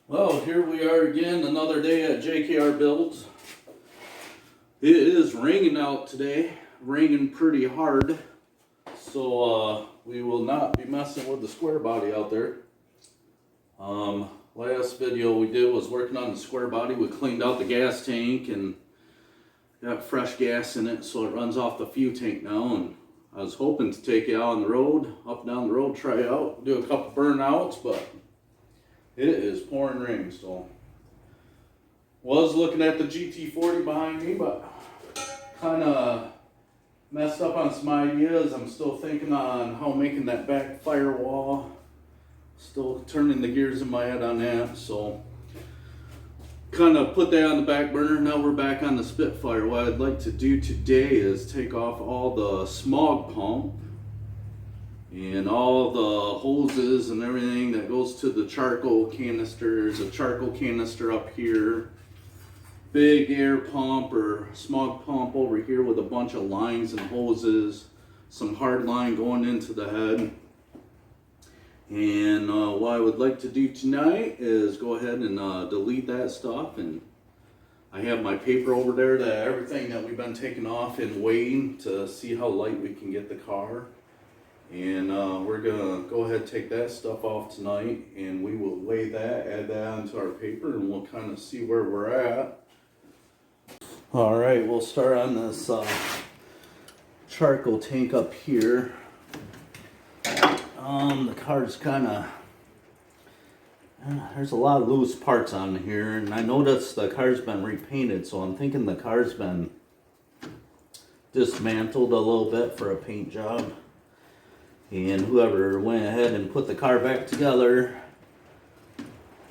Well, here we are again, another day at JKR Builds. It is raining out today, raining pretty hard, so we will not be messing with the square body out there. Last video we did was working on the square body. We cleaned out the gas tank and got fresh gas in it, so it runs off the fuel tank now. And I was hoping to take it out on the road, up and down the road, try it out, do a couple burnouts, but it is pouring rain, so. Was looking at the GT40 behind me, but kind of messed up on some ideas. I'm still thinking on how making that back firewall. Still turning the gears in my head on that, so kind of put that on the back burner. Now we're back on the Spitfire. What I'd like to do today is take off all the smog pump and all the hoses and everything that goes to the charcoal canister. There's a charcoal canister up here, big air pump or smog pump over here with a bunch of lines and hoses, some hard line going into the head. And what I would like to do tonight is go ahead and delete that stuff. And I have my paper over there, that everything that we've been taking off and weighing to see how light we can get the car. And we're gonna go ahead and take that stuff off tonight, and we will weigh that, add that onto our paper, and we'll kind of see where we're at. All right, we'll start on this charcoal tank up here. The car's kind of, there's a lot of loose parts on here, and I noticed the car's been repainted, so I'm thinking the car's been dismantled a little bit for a paint job. And whoever went ahead and put the car back together,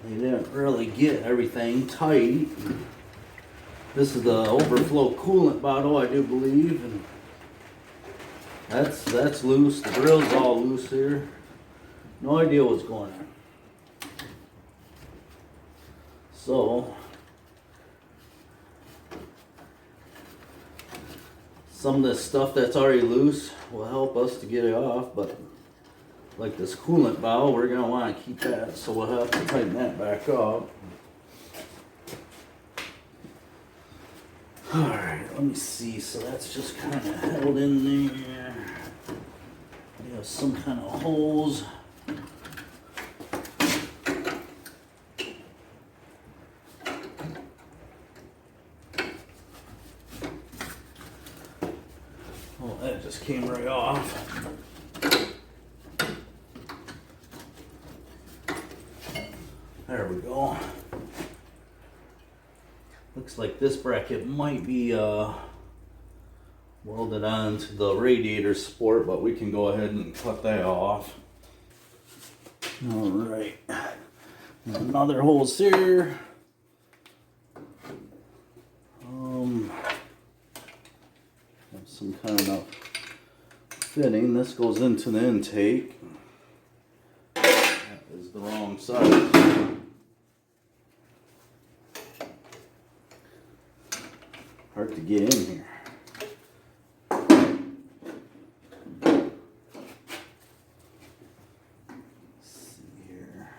they didn't really get everything tight. This is the overflow coolant bottle, I do believe, and that's loose. The grill's all loose here. No idea what's going on. So some of this stuff that's already loose will help us to get it off, but like this coolant valve, we're going to want to keep that, so we'll have to tighten that back up. Alright, let me see. So that's just kind of held in there. We have some kind of holes. Oh, that just came right off. There we go. Looks like this bracket might be welded onto the radiator support, but we can go ahead and cut that off. All right, another hole's here. Have some kind of fitting. This goes into the intake. That is the wrong side. Hard to get in here. Let's see here.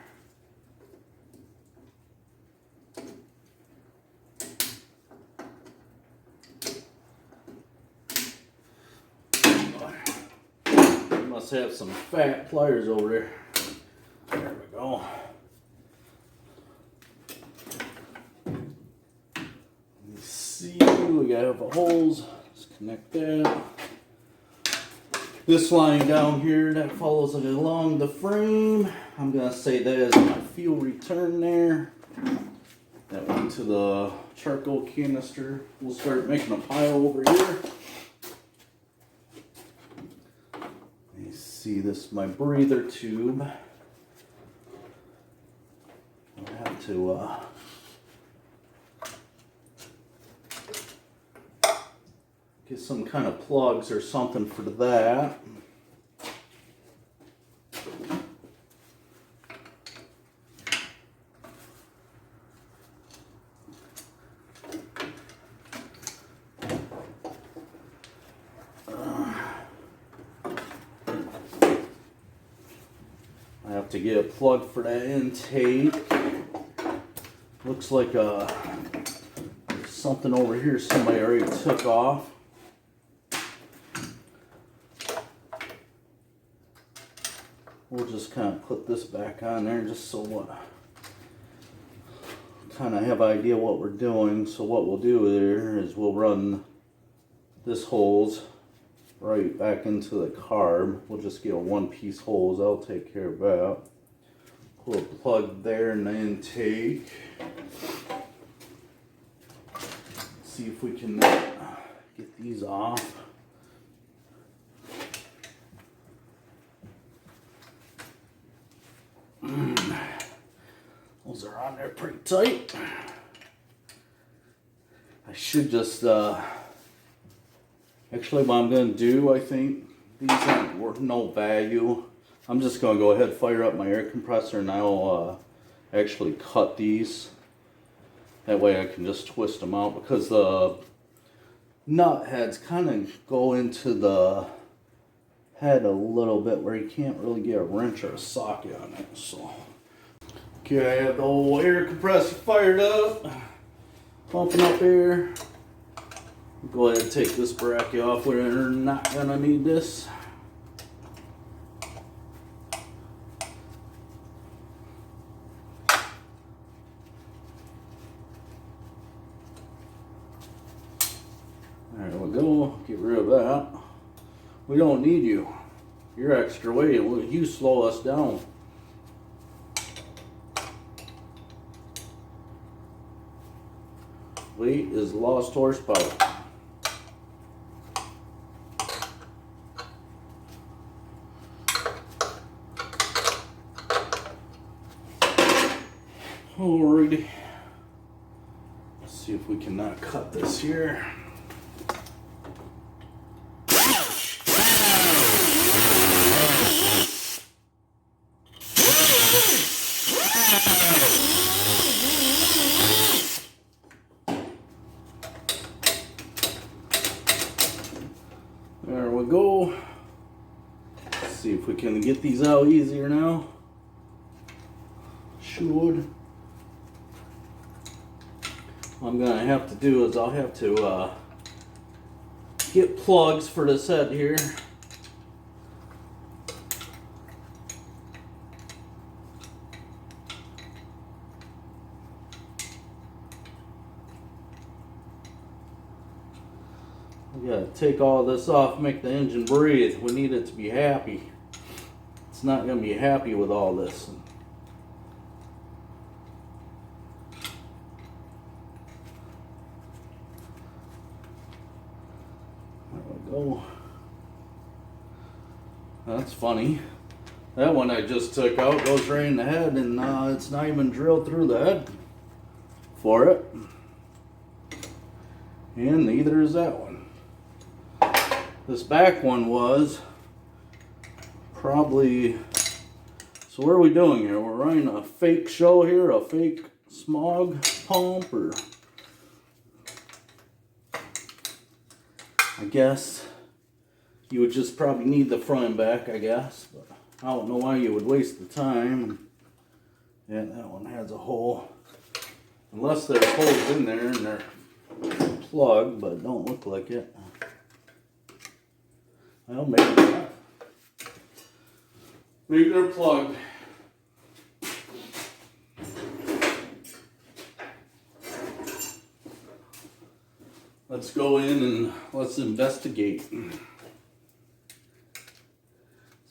Must have some fat pliers over there. There we go. We gotta have the holes. Let's connect that. This line down here that follows it along the frame, I'm gonna say that is my fuel return there. That went to the charcoal canister. We'll start making a pile over here. You see, this is my breather tube. I'll have to get some kind of plugs or something for that. I have to get a plug for that intake. Looks like something over here somebody already took off. We'll just kind of put this back on there just so what kind of have an idea what we're doing. So what we'll do there is we'll run this hose right back into the carb. We'll just get a one-piece hose. I'll take care of that. Put a plug there in the intake. See if we can get these off. Those are on there pretty tight. I should just actually what I'm going to do, I think these aren't worth no value. I'm just going to go ahead and fire up my air compressor and I'll actually cut these. That way I can just twist them out because the nut heads kind of go into the head a little bit where you can't really get a wrench or a socket on it. So, okay, I have the old air compressor fired up, pumping up air. Go ahead and take this bracket off. We're not gonna need this. There we go. Get rid of that. We don't need you. You're extra weight. You slow us down. Weight is lost horsepower. Alrighty. Let's see if we can not cut this here. There we go. Let's see if we can get these out easier now. Should. What I'm gonna have to do is I'll have to get plugs for this head here. We gotta take all this off, make the engine breathe. We need it to be happy. It's not gonna be happy with all this. Oh, that's funny. That one I just took out goes right in the head, and it's not even drilled through the head for it. And neither is that one. This back one was probably. So what are we doing here? We're running a fake show here, a fake smog pump, or I guess you would just probably need the front and back, I guess. But I don't know why you would waste the time. Yeah, that one has a hole. Unless there's holes in there and they're plugged, but don't look like it. Well, maybe not. Maybe they're plugged. Let's go in and let's investigate. Is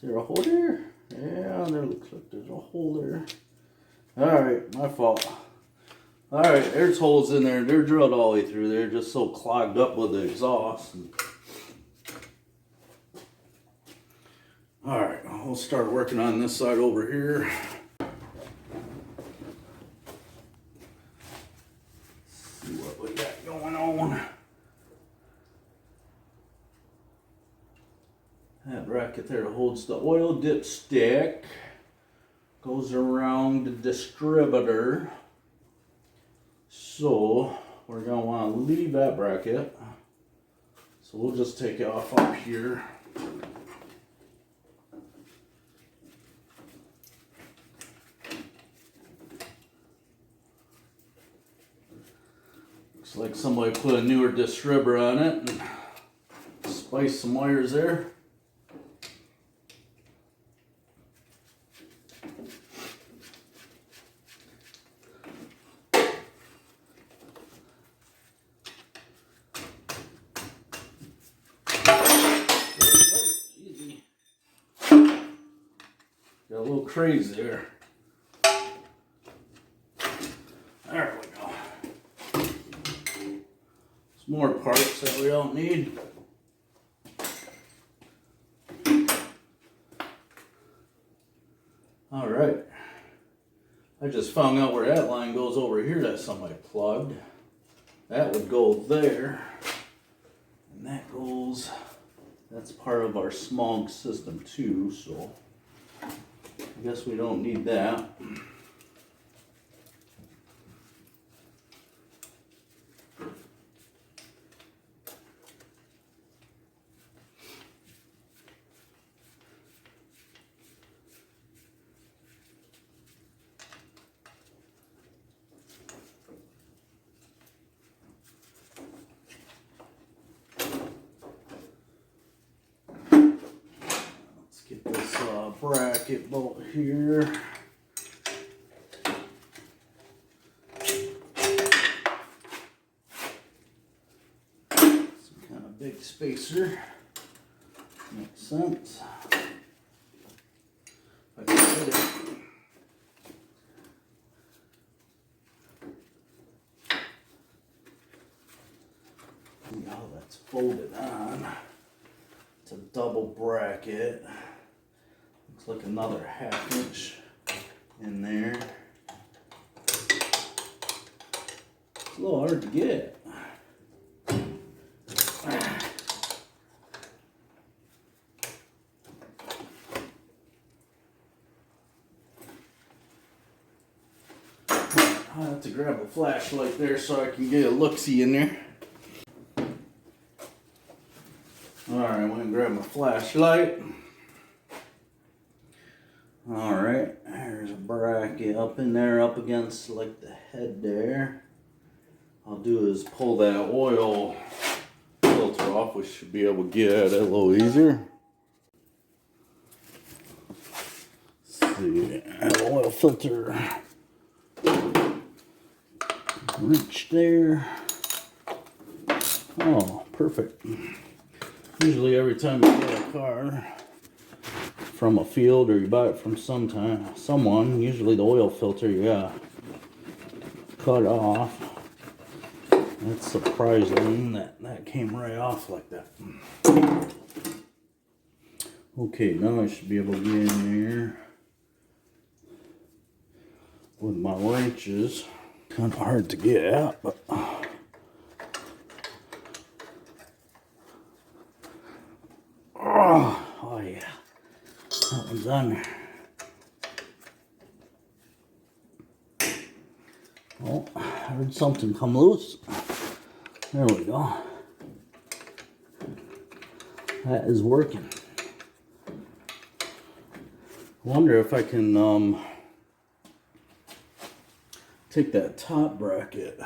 there a hole there? Yeah, there looks like there's a hole there. Alright, my fault. Alright, there's holes in there. They're drilled all the way through there, just so clogged up with the exhaust. Alright, we'll start working on this side over here. See what we got going on. That bracket there holds the oil dipstick. Goes around the distributor. So we're going to want to leave that bracket. So we'll just take it off up here. Looks like somebody put a newer distributor on it and spiced some wires there. Easy. Got a little crazy there. There we go. Some more parts that we don't need. Alright. I just found out where that line goes over here that somebody plugged. That would go there. And that goes, that's part of our smog system too, so I guess we don't need that. Get this bracket bolt here. Some kind of big spacer. Makes sense. If I can fit it. See how that's folded on. It's a double bracket. Looks like another 1/2 inch in there. It's a little hard to get. I have to grab a flashlight there so I can get a look-see in there. Alright, I'm gonna grab my flashlight. Alright, there's a bracket up in there, up against like the head there. All I'll do is pull that oil filter off. We should be able to get at it a little easier. Let's see, oil filter. Wrench there. Oh, perfect. Usually every time you get a car from a field or you buy it from someone, usually the oil filter you gotta cut off. That's surprising that came right off like that. Okay, now I should be able to get in there with my wrenches. Kind of hard to get at, but oh yeah, that one's on there. Oh, I heard something come loose. There we go. That is working. Wonder if I can take that top bracket.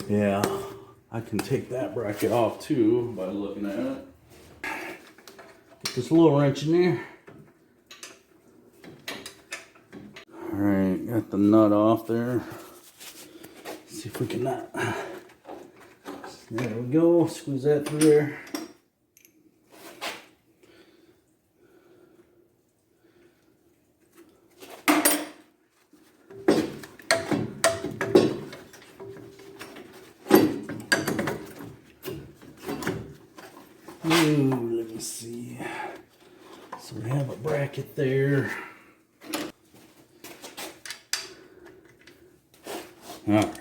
Yeah, I can take that bracket off too by looking at it. Get this little wrench in there. Alright, got the nut off there. Let's see if we can not. There we go. Squeeze that through there. Ooh, let me see. So we have a bracket there. Alright.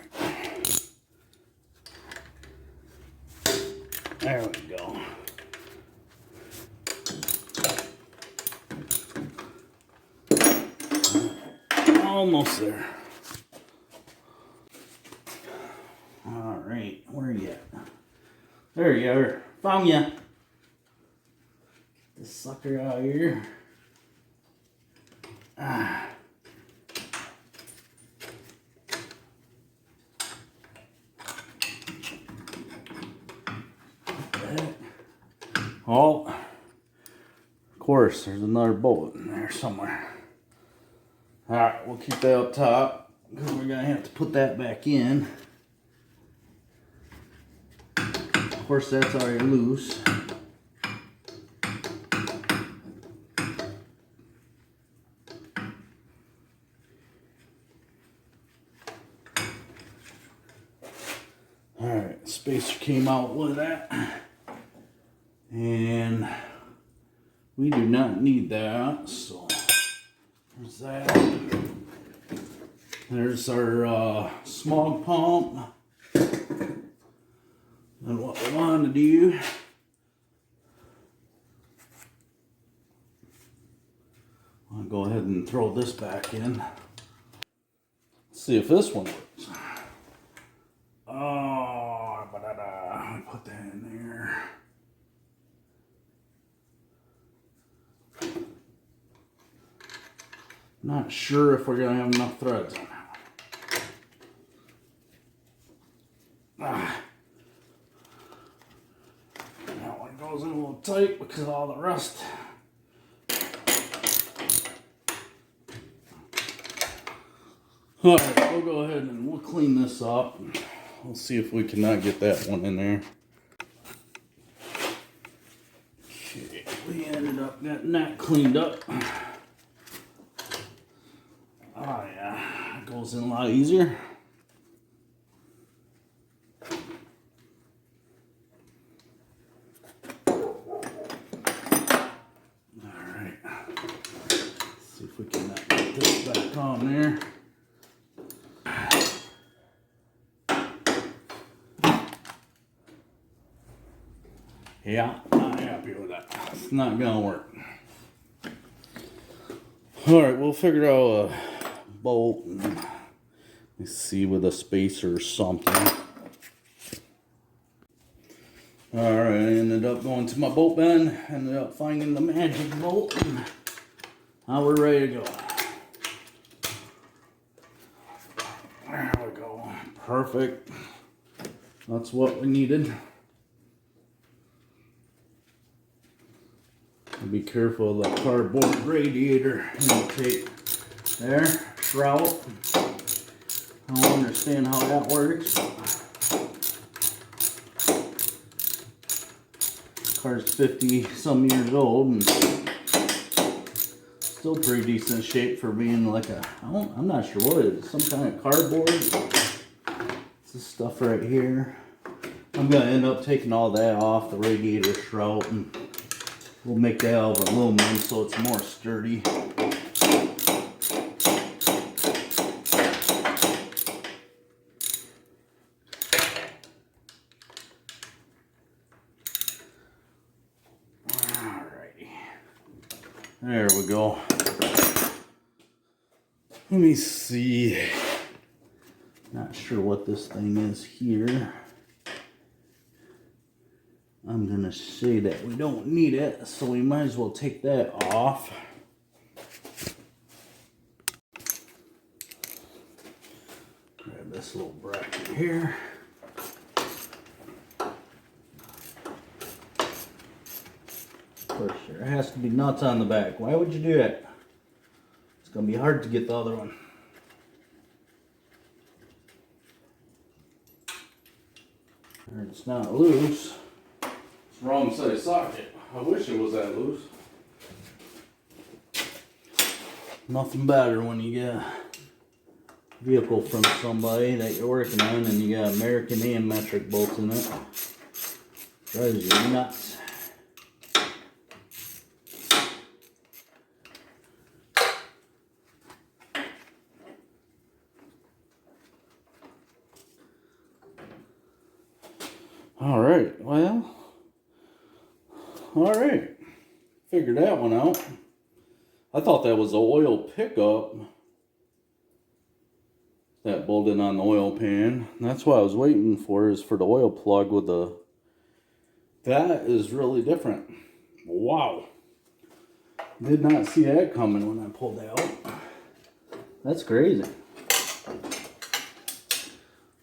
There we go. Almost there. Alright, where are you at? There you are. Found ya. Get this sucker out of here. Oh, of course, there's another bolt in there somewhere. Alright, we'll keep that up top because we're going to have to put that back in. Of course, that's already loose. Alright, spacer came out with that. And we do not need that, so there's that. There's our smog pump. And what we want to do, I'll go ahead and throw this back in. Let's see if this one works. Oh, put that in there. Not sure if we're gonna have enough threads on that. That one goes in a little tight because of all the rust. Alright, we'll go ahead and we'll clean this up. We'll see if we cannot get that one in there. Okay, we ended up getting that cleaned up. Oh yeah, it goes in a lot easier. Alright, see if we can get this back on there. Yeah, not happy with that. It's not gonna work. Alright, we'll figure out a bolt and let's see with a spacer or something. Alright, I ended up going to my bolt bin, ended up finding the magic bolt, and now we're ready to go. There we go. Perfect. That's what we needed. Be careful of the cardboard radiator intake there, shroud. I don't understand how that works. Car's 50 some years old and still pretty decent shape for being like a, I'm not sure what it is, some kind of cardboard. It's this stuff right here. I'm gonna end up taking all that off, the radiator shroud, and we'll make that out of aluminum so it's more sturdy. Alrighty. There we go. Let me see. Not sure what this thing is here. I'm gonna say that we don't need it, so we might as well take that off. Grab this little bracket here. Of course, there has to be nuts on the back. Why would you do that? It's gonna be hard to get the other one. And it's not loose. Wrong size socket. I wish it was that loose. Nothing better when you get a vehicle from somebody that you're working on and you got American and metric bolts in it. Drives you nuts. Alright, well. Alright, figured that one out. I thought that was the oil pickup that bolted on the oil pan. That's what I was waiting for, is for the oil plug with the... That is really different. Wow. Did not see that coming when I pulled that out. That's crazy.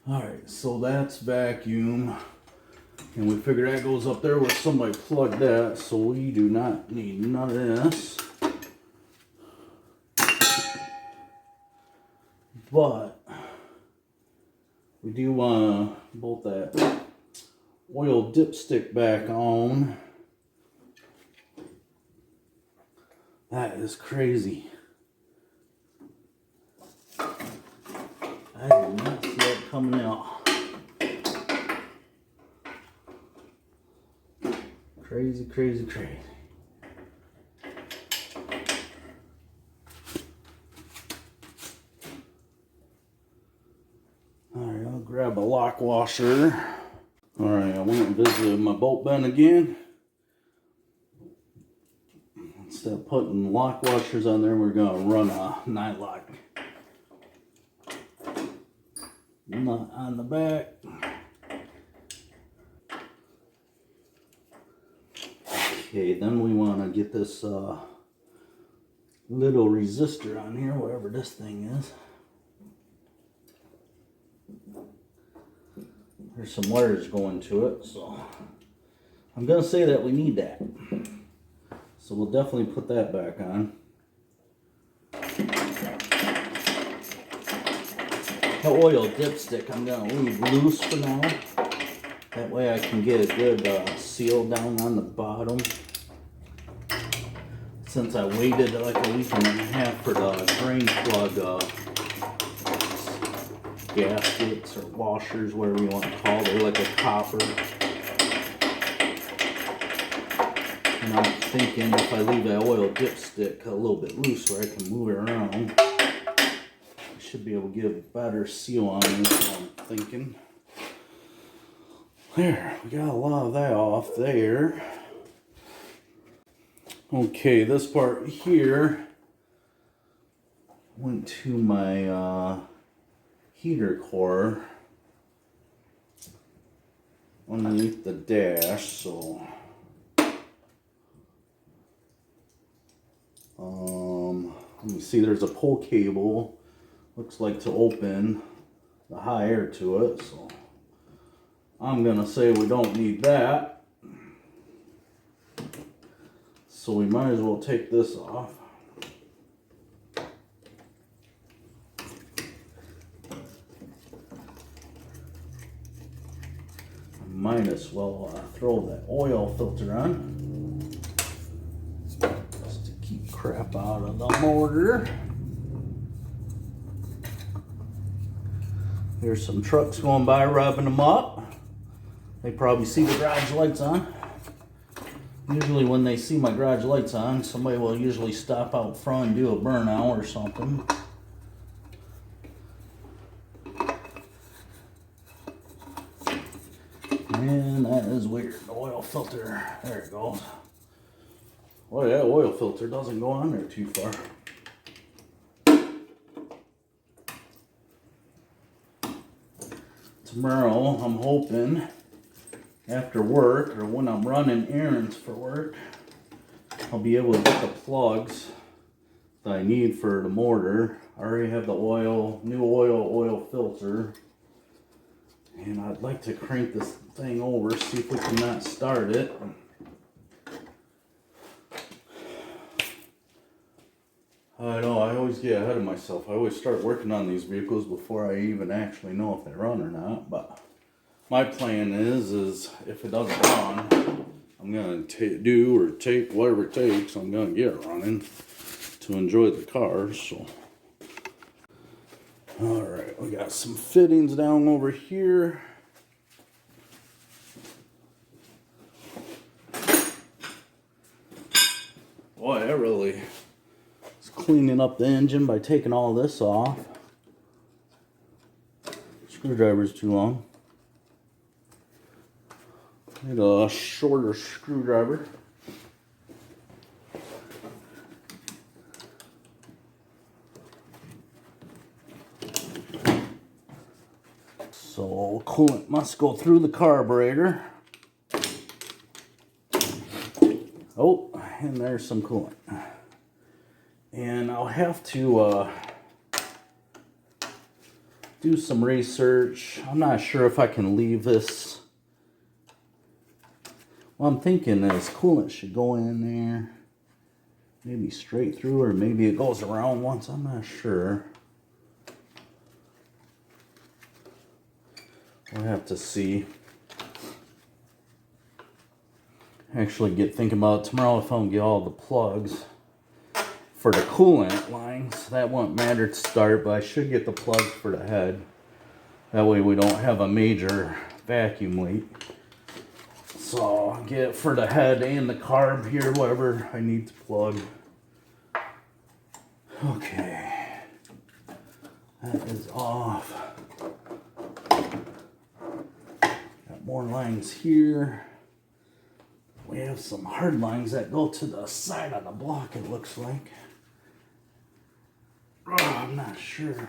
Alright, so that's vacuum. And we figure that goes up there where somebody plugged that, so we do not need none of this. But we do want to bolt that oil dipstick back on. That is crazy. I did not see that coming out. Crazy, crazy, crazy. Alright, I'll grab a lock washer. Alright, I went and visited my bolt bin again. Instead of putting lock washers on there, we're going to run a nylock nut on the back. Okay, then we want to get this little resistor on here, whatever this thing is. There's some wires going to it, so I'm going to say that we need that. So we'll definitely put that back on. The oil dipstick I'm going to leave loose for now. That way I can get a good seal down on the bottom. Since I waited like a week and a half for the drain plug gaskets or washers, whatever you want to call it. They're like a copper. And I'm thinking if I leave that oil dipstick a little bit loose where I can move it around, I should be able to get a better seal on this, what I'm thinking. There, we got a lot of that off there. Okay, this part here went to my heater core underneath the dash, so let me see, there's a pull cable, looks like to open the high air to it, so I'm gonna say we don't need that. So we might as well take this off. I might as well throw that oil filter on. Just to keep crap out of the motor. There's some trucks going by revving them up. They probably see the garage lights on. Usually when they see my garage lights on, somebody will usually stop out front and do a burnout or something. And that is weird. The oil filter, there it goes. Oh yeah, oil filter doesn't go on there too far. Tomorrow, I'm hoping, after work or when I'm running errands for work, I'll be able to get the plugs that I need for the motor. I already have the new oil filter, and I'd like to crank this thing over, see if we can not start it. I know, I always get ahead of myself. I always start working on these vehicles before I even actually know if they run or not, but my plan is if it doesn't run, I'm going to take whatever it takes. I'm going to get it running to enjoy the car. So, alright, we got some fittings down over here. Boy, that really is cleaning up the engine by taking all this off. Screwdriver's too long. Need a shorter screwdriver. So coolant must go through the carburetor. Oh, and there's some coolant. And I'll have to do some research. I'm not sure if I can leave this What I'm thinking is coolant should go in there. Maybe straight through, or maybe it goes around once. I'm not sure. We'll have to see. Actually thinking about it tomorrow if I don't get all the plugs for the coolant lines. That won't matter to start, but I should get the plugs for the head. That way we don't have a major vacuum leak. So I'll get it for the head and the carb here, whatever I need to plug. Okay. That is off. Got more lines here. We have some hard lines that go to the side of the block, it looks like. Oh, I'm not sure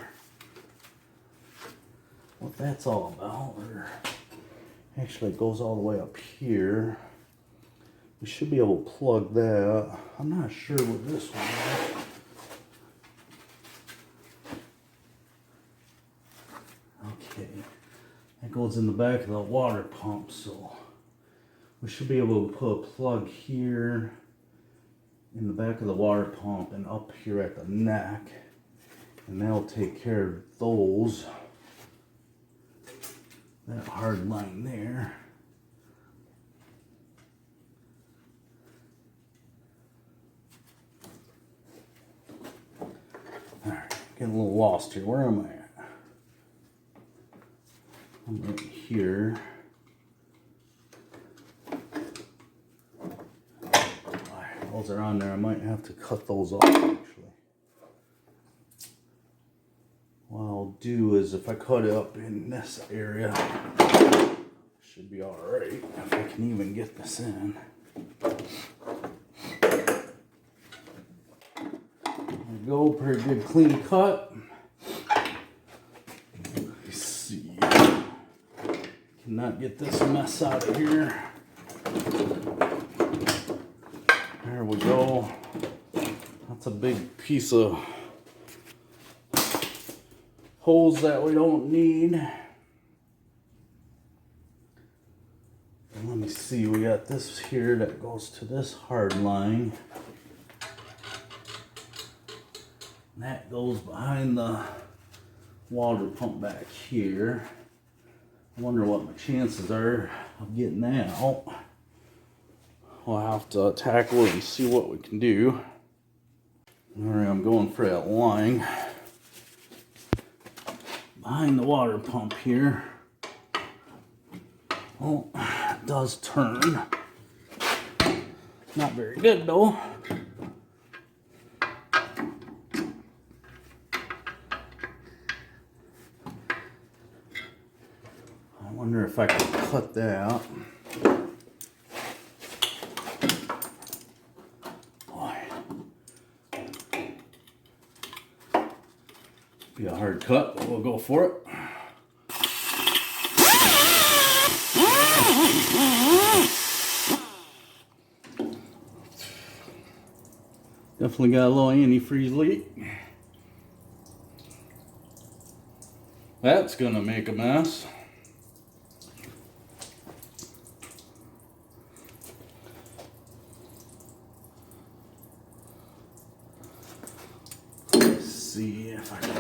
what that's all about. Actually, it goes all the way up here. We should be able to plug that. I'm not sure what this one is. Okay, that goes in the back of the water pump, so we should be able to put a plug here in the back of the water pump and up here at the neck, and that'll take care of those. That hard line there. Alright, getting a little lost here. Where am I at? I'm right here. Those are on there. I might have to cut those off actually. What I'll do is if I cut it up in this area, should be alright if I can even get this in. There we go, pretty good clean cut. Let's see. Cannot get this mess out of here. There we go. That's a big piece of hose that we don't need. And let me see, we got this here that goes to this hard line. And that goes behind the water pump back here. I wonder what my chances are of getting that out. We'll have to tackle it and see what we can do. Alright, I'm going for that line behind the water pump here. Oh, it does turn. Not very good though. I wonder if I can cut that out. Be a hard cut, but we'll go for it. Definitely got a little antifreeze leak. That's gonna make a mess. Let's see if I can.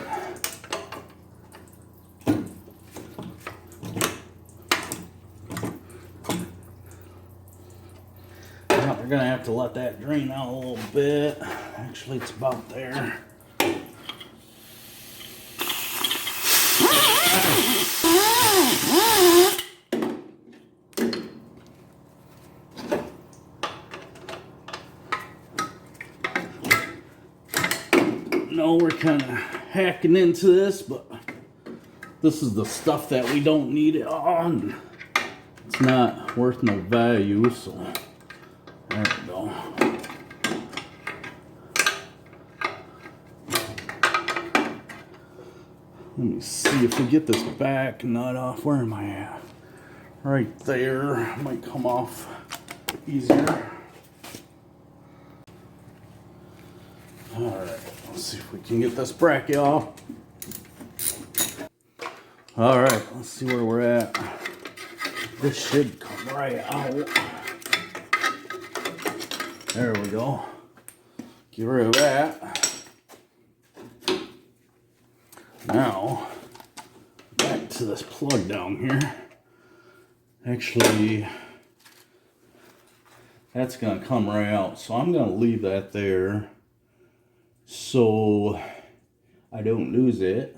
We're gonna have to let that drain out a little bit. Actually, it's about there. No, we're kind of hacking into this, but this is the stuff that we don't need it on. It's not worth no value, so. There we go. Let me see if we get this back nut off. Where am I at? Right there. Might come off easier. Alright, let's see if we can get this bracket off. Alright, let's see where we're at. This should come right out. There we go. Get rid of that. Now, back to this plug down here. Actually, that's going to come right out. So I'm going to leave that there so I don't lose it.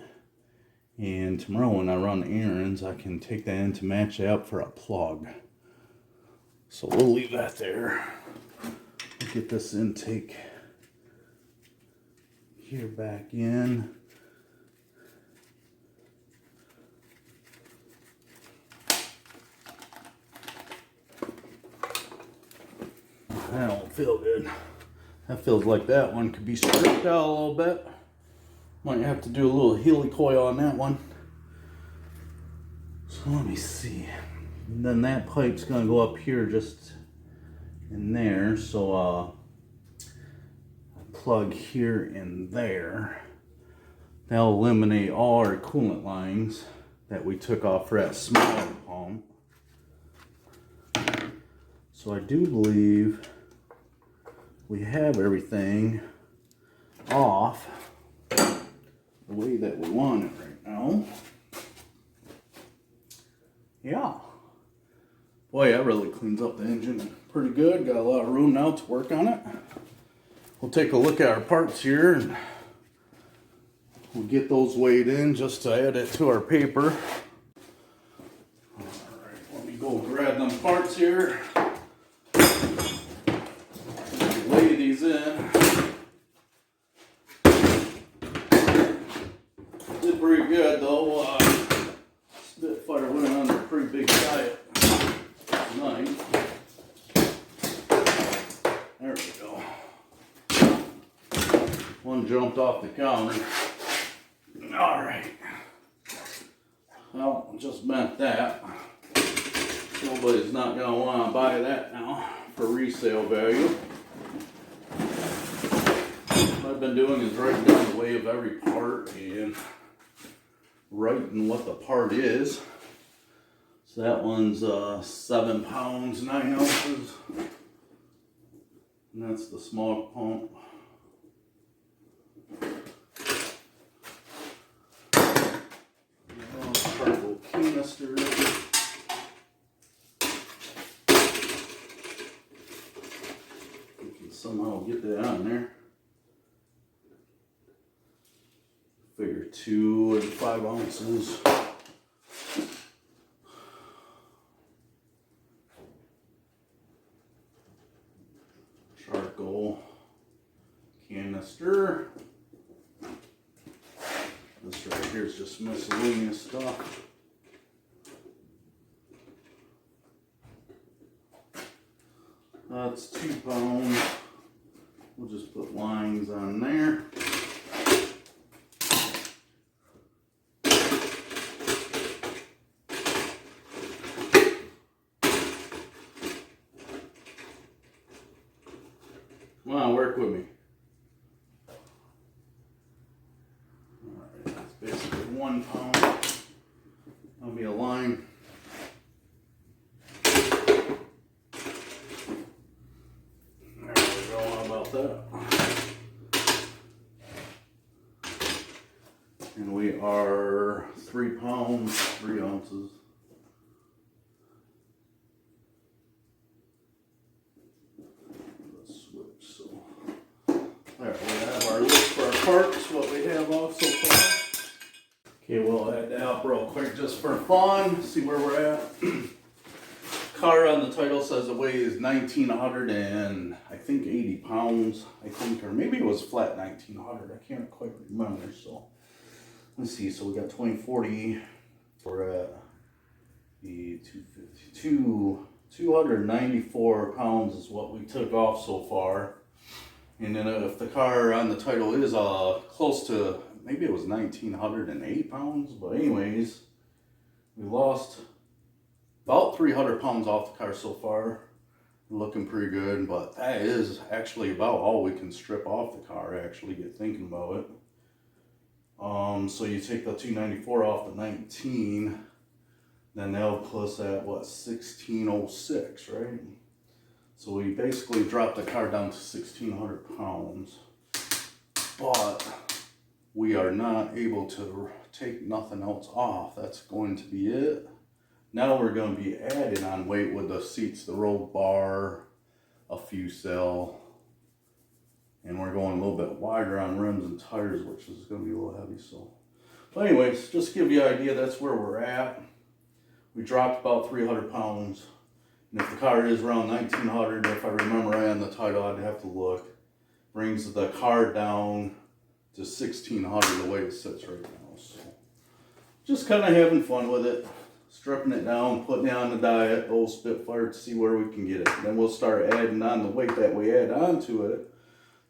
And tomorrow when I run errands, I can take that in to match it up for a plug. So we'll leave that there. Get this intake here back in. That don't feel good. That feels like that one could be stripped out a little bit. Might have to do a little helicoil on that one. So let me see. And then that pipe's gonna go up here just in there. So plug here and there. That'll eliminate all our coolant lines that we took off for that smaller pump. So I do believe we have everything off the way that we want it right now. Yeah. Boy, that really cleans up the engine pretty good. Got a lot of room now to work on it. We'll take a look at our parts here and we'll get those weighed in just to add it to our paper. Alright, let me go grab them parts here. Lay these in. Did pretty good though. Spitfire went on a pretty big diet tonight. There we go. One jumped off the counter. Alright. Well, just bent that. Nobody's not going to want to buy that now for resale value. What I've been doing is writing down the weight of every part and writing what the part is. So that one's 7 pounds, 9 ounces. And that's the small pump. Charcoal canister. We can somehow get that on there. Figure 2 and 5 ounces. Charcoal canister. This right here is just miscellaneous stuff. That's 2 pounds. We'll just put lines on there. Come on, work with me. Alright, that's basically 1 pound. That'll be a line. There we go, how about that? And we are 3 pounds, 3 ounces. There, we have our list for our parts, what we have off so far. Okay, we'll add that up real quick just for fun, see where we're at. Car on the title says the weight is 1,900 and I think 80 pounds, I think, or maybe it was flat 1,900, I can't quite remember. So let's see, so we got 2040 for the 252, 294 pounds is what we took off so far. And then if the car on the title is close to, maybe it was 1,908 pounds, but anyways, we lost about 300 pounds off the car so far. Looking pretty good, but that is actually about all we can strip off the car, actually, get thinking about it. So you take the 294 off the 19, then that'll put us at what, 1,606, right? So we basically dropped the car down to 1,600 pounds, but we are not able to take nothing else off. That's going to be it. Now we're going to be adding on weight with the seats, the roll bar, a fuselage, and we're going a little bit wider on rims and tires, which is going to be a little heavy. So, but anyways, just to give you an idea, that's where we're at. We dropped about 300 pounds. And if the car is around 1,900, if I remember right on the title, I'd have to look. Brings the car down to 1,600 the way it sits right now. So just kind of having fun with it, stripping it down, putting it on the diet, old Spitfire, to see where we can get it. Then we'll start adding on the weight that we add onto it.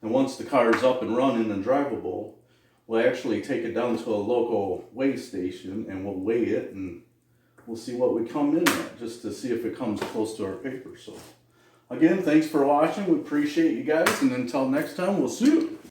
And once the car is up and running and drivable, we'll actually take it down to a local weigh station and we'll weigh it, and we'll see what we come in at, just to see if it comes close to our paper. So again, thanks for watching. We appreciate you guys, and until next time, we'll see you.